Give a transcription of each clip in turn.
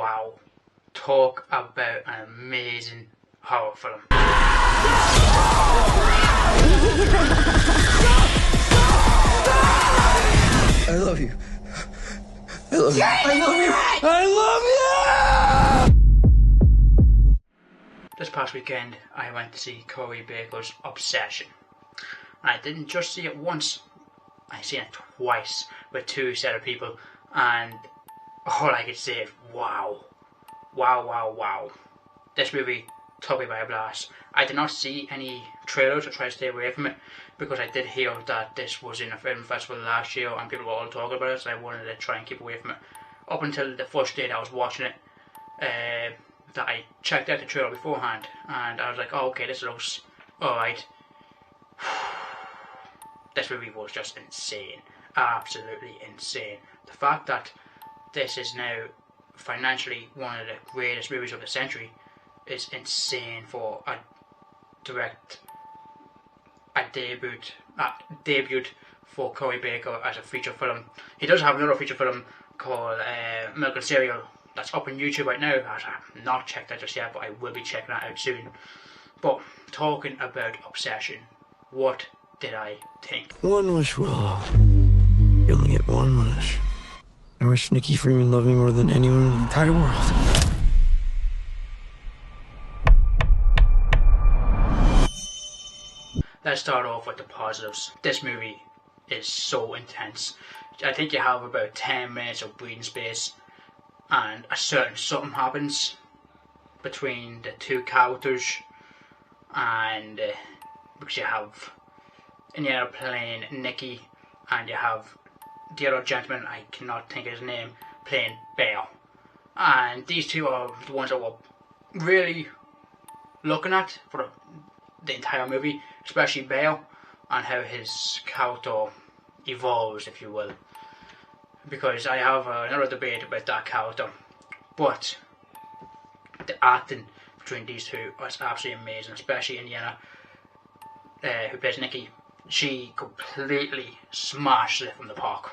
wow. Talk about an amazing horror film. I love you. I love you. I love you. I love you! This past weekend, I went to see Corey Baker's Obsession. I didn't just see it once, I seen it twice with two set of people, and all I could say is wow. Wow, wow, wow. This movie took me by a blast. I did not see any trailers or try to stay away from it because I did hear that this was in a film festival last year and people were all talking about it, so I wanted to try and keep away from it. Up until the first day that I was watching it, that I checked out the trailer beforehand and I was like, oh okay, this looks alright. This movie was just insane. Absolutely insane. The fact that this is now financially one of the greatest movies of the century is insane for a debut for Corey Baker as a feature film. He does have another feature film called Milk and Cereal that's up on YouTube right now. I've not checked that just yet, but I will be checking that out soon. But talking about Obsession, what did I think? One wish, Willow. You only get one wish. I wish Nikki Freeman loved me more than anyone in the entire world. Let's start off with the positives. This movie is so intense. I think you have about 10 minutes of breathing space and a certain something happens between the two characters, and because you have Indiana playing Nikki and you have the other gentleman, I cannot think of his name, playing Bale. And these two are the ones that we're really looking at for the entire movie, especially Bale and how his character evolves, if you will. Because I have another debate about that character, but the acting between these two was absolutely amazing, especially Indiana, who plays Nikki. She completely smashed it from the park.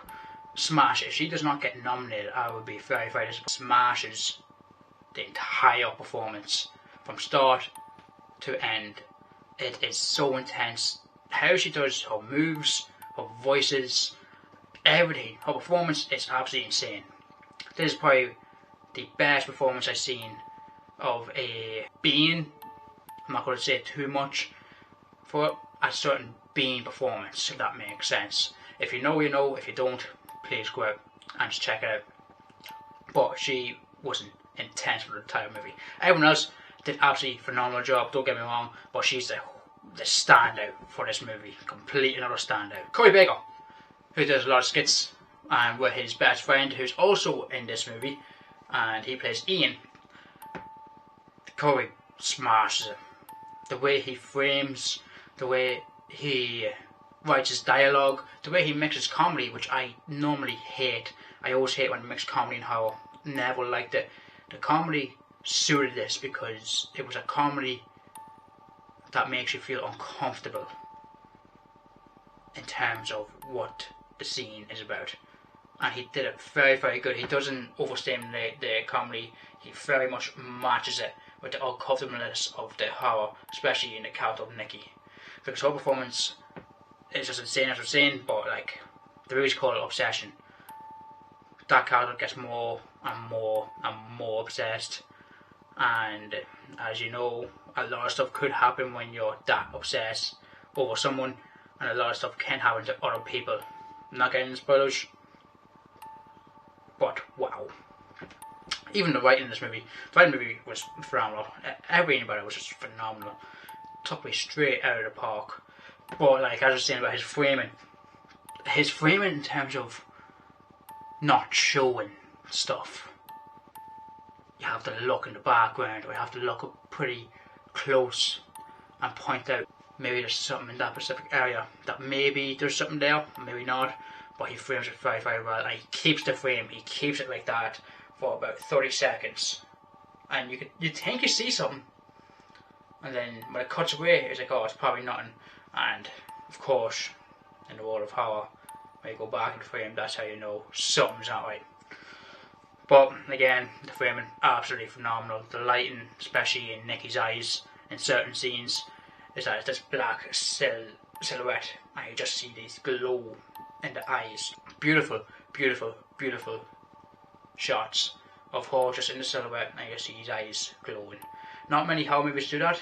Smash it. If she does not get nominated, I would be very, very disappointed. Smashes the entire performance from start to end. It is so intense. How she does her moves, her voices, everything. Her performance is absolutely insane. This is probably the best performance I've seen of a being. I'm not going to say too much for a certain being performance, if that makes sense. If you know, you know. If you don't, please go out and just check it out. But she wasn't intense for the entire movie. Everyone else did absolutely phenomenal job, don't get me wrong, but she's the standout for this movie. Complete another standout. Corey Baker, who does a lot of skits, and with his best friend, who's also in this movie, and he plays Ian. Corey smashes it. The way he frames, the way he writes his dialogue, the way he mixes comedy, which I normally hate. I always hate when he mixes comedy and horror. Never liked it. The comedy suited this because it was a comedy that makes you feel uncomfortable in terms of what the scene is about. And he did it very, very good. He doesn't overstate the comedy. He very much matches it with the uncomfortableness of the horror, especially in the character of Nikki. Because her performance is just insane, as I was saying, but like, the movie's called Obsession. That character gets more and more and more obsessed, and as you know, a lot of stuff could happen when you're that obsessed over someone, and a lot of stuff can happen to other people. I'm not getting into spoilers, but wow. Even the writing in this movie, the writing in the movie was phenomenal. Everything about it was just phenomenal. Took me straight out of the park. But like, as I was saying about his framing in terms of not showing stuff. You have to look in the background, or you have to look up pretty close and point out maybe there's something in that specific area, that maybe there's something there, maybe not, but he frames it very, very well, and he keeps the frame, he keeps it like that for about 30 seconds, and you think you see something, and then when it cuts away, it's like, oh, it's probably nothing. And of course, in the world of horror, when you go back in the frame, that's how you know something's not right. But again, the framing absolutely phenomenal. The lighting, especially in Nicky's eyes in certain scenes, is that it's this black silhouette, and you just see this glow in the eyes. Beautiful, beautiful, beautiful shots of her just in the silhouette, and you see his eyes glowing. Not many horror movies do that,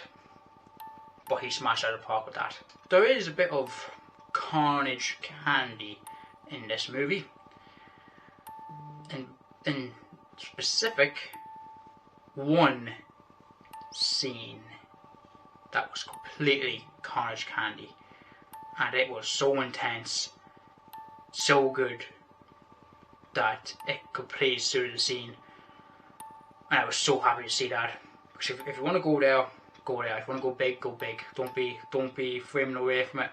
but he smashed out of the park with that. There is a bit of carnage candy in this movie. In specific, one scene that was completely carnage candy, and it was so intense, so good, that it completely suited the scene, and I was so happy to see that. Because if you want to go there, go there. If you want to go big, go big. Don't be framing away from it.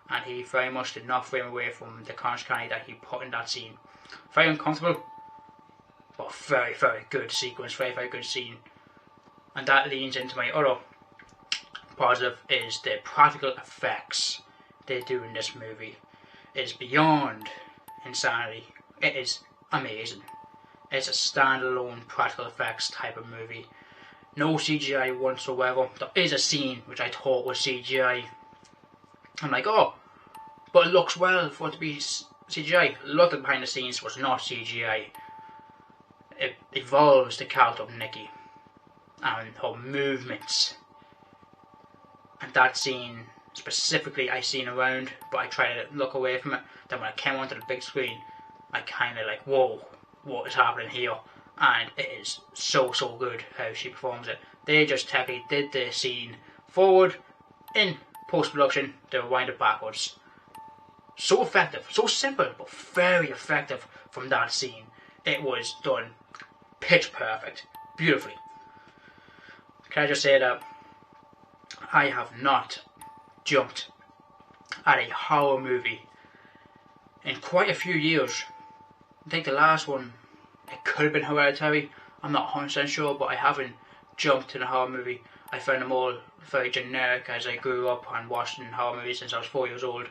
And he very much did not frame away from the carnage candy that he put in that scene. Very uncomfortable, but very, very good sequence, very, very good scene. And that leans into my other positive, is the practical effects they do in this movie. It is beyond insanity. It is amazing. It's a standalone practical effects type of movie. No CGI whatsoever. There is a scene which I thought was CGI. I'm like, oh, but it looks well for it to be CGI. A lot of behind the scenes was not CGI. It evolves the character of Nicky and her movements. And that scene specifically I seen around, but I tried to look away from it. Then when I came onto the big screen, I kind of like, whoa, what is happening here? And it is so good how she performs it. They just technically did the scene forward. In post-production, they rewind it backwards. So effective, so simple, but very effective from that scene. It was done pitch perfect, beautifully. Can I just say that I have not jumped at a horror movie in quite a few years. I think the last one, it could have been Hereditary. I'm not 100% sure, but I haven't jumped in a horror movie. I found them all very generic as I grew up and watching horror movies since I was 4 years old.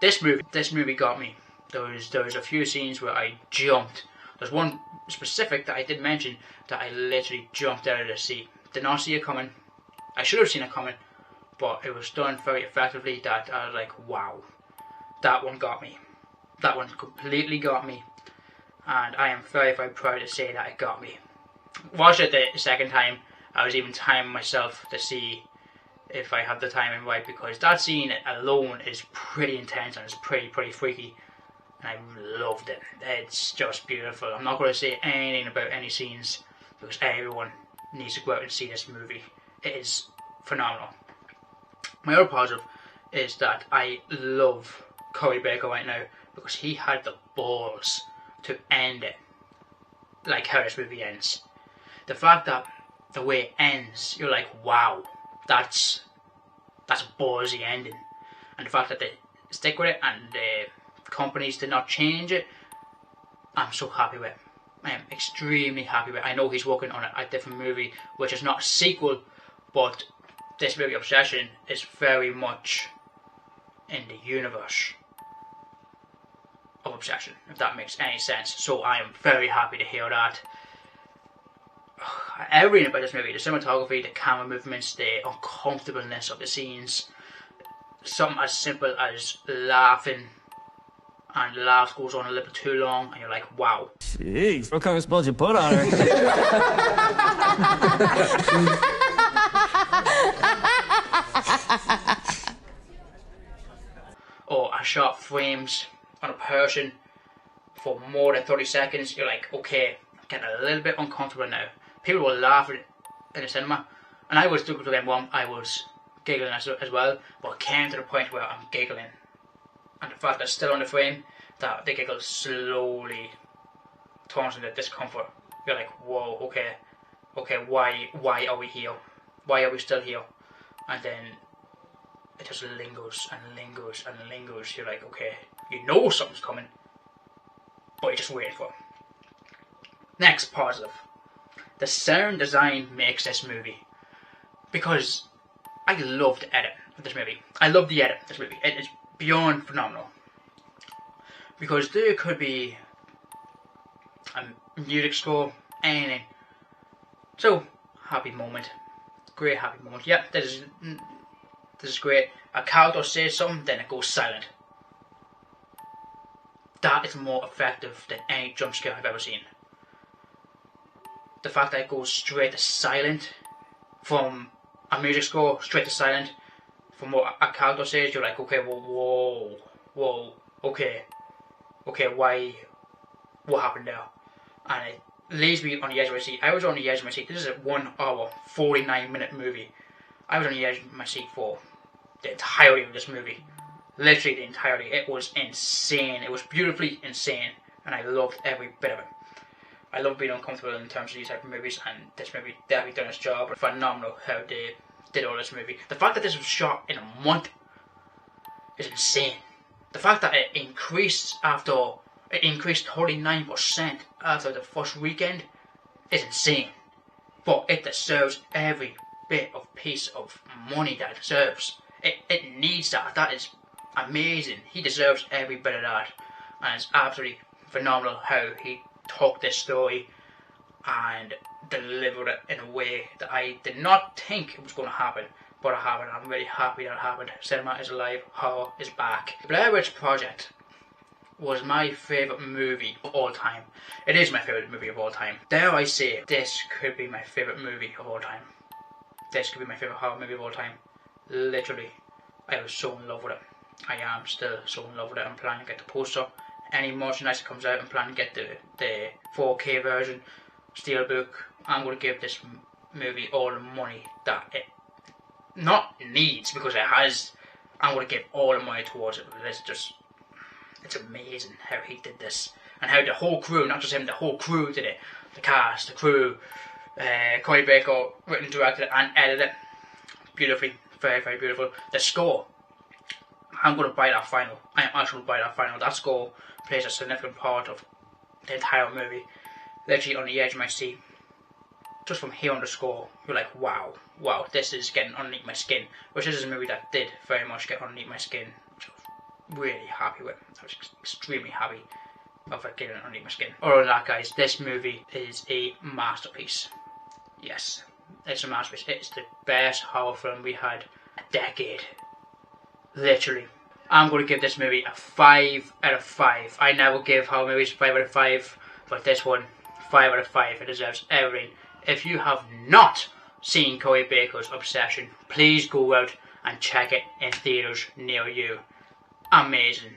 This movie got me. There was a few scenes where I jumped. There's one specific that I did mention that I literally jumped out of the seat. Did not see it coming. I should have seen it coming, but it was done very effectively that I was like, wow, that one got me. That one completely got me. And I am very, very proud to say that it got me. Watched it the second time. I was even timing myself to see if I had the timing right, because that scene alone is pretty intense and it's pretty freaky. And I loved it. It's just beautiful. I'm not going to say anything about any scenes because everyone needs to go out and see this movie. It is phenomenal. My other positive is that I love Corey Baker right now because he had the balls to end it like how this movie ends. The fact that the way it ends, you're like, wow, that's a ballsy ending. And the fact that they stick with it and the companies did not change it, I'm so happy with it. I am extremely happy with it. I know he's working on a different movie, which is not a sequel, but this movie Obsession is very much in the universe of Obsession, if that makes any sense. So I am very happy to hear that. Everything about this movie, the cinematography, the camera movements, the uncomfortableness of the scenes, something as simple as laughing, and the laugh goes on a little too long and you're like, wow. Jeez, what kind of spells you put on her? Or a shot frames on a person for more than 30 seconds, you're like, okay, I'm getting a little bit uncomfortable now. People were laughing in the cinema, and I was doing them one, I was giggling as well, but it came to the point where I'm giggling. And the fact that it's still on the frame, that the giggle slowly turns into discomfort. You're like, whoa, okay, why are we here? Why are we still here? And then it just lingers and lingers and lingers. You're like, okay, you know something's coming, but you're just waiting for it. Next positive. The sound design makes this movie, because I love the edit of this movie. I love the edit of this movie. It is beyond phenomenal. Because there could be music score, anything. So, happy moment. Great happy moment. Yeah, this is great. A character says something, then it goes silent. That is more effective than any jump scare I've ever seen. The fact that it goes straight to silent from a music score, straight to silent from what a character says, you're like, okay, well, whoa, okay, why, what happened there? And it leaves me on the edge of my seat. I was on the edge of my seat. This is a 1 hour, 49-minute movie. I was on the edge of my seat for the entirety of this movie. Literally the entirety. It was insane. It was beautifully insane. And I loved every bit of it. I love being uncomfortable in terms of these type of movies, and this movie definitely done its job. Phenomenal how they did all this movie. The fact that this was shot in a month is insane. The fact that it increased 39% after the first weekend is insane. But it deserves every bit of piece of money that it deserves. It needs that. That is amazing. He deserves every bit of that. And it's absolutely phenomenal how he took this story and delivered it in a way that I did not think it was going to happen, but it happened. I'm really happy that it happened. Cinema is alive. Horror is back. The Blair Witch Project was my favourite movie of all time. It is my favourite movie of all time. Dare I say, this could be my favourite movie of all time. This could be my favourite horror movie of all time. Literally, I was so in love with it. I am still so in love with it. I'm planning to get the poster. Any merchandise that comes out, I'm planning to get the 4K version, Steelbook. I'm going to give this movie all the money that it not needs, because it has. I'm going to give all the money towards it. It's amazing how he did this, and how the whole crew, not just him, the whole crew did it. The cast, the crew, Corey Baker written, directed it and edited it beautifully, very, very beautiful. The score, I'm going to buy that final. I am actually going to buy that final. That score plays a significant part of the entire movie. Literally on the edge of my seat. Just from hearing the score, you're like, wow, this is getting underneath my skin. Which is a movie that did very much get underneath my skin, which I was really happy with. I was extremely happy of it getting underneath my skin. Other than that, guys, this movie is a masterpiece. Yes, it's a masterpiece. It's the best horror film we had a decade. Literally. I'm going to give this movie a 5 out of 5. I never give horror movies 5 out of 5, but this one, 5 out of 5. It deserves everything. If you have not seen Corey Baker's Obsession, please go out and check it in theatres near you. Amazing.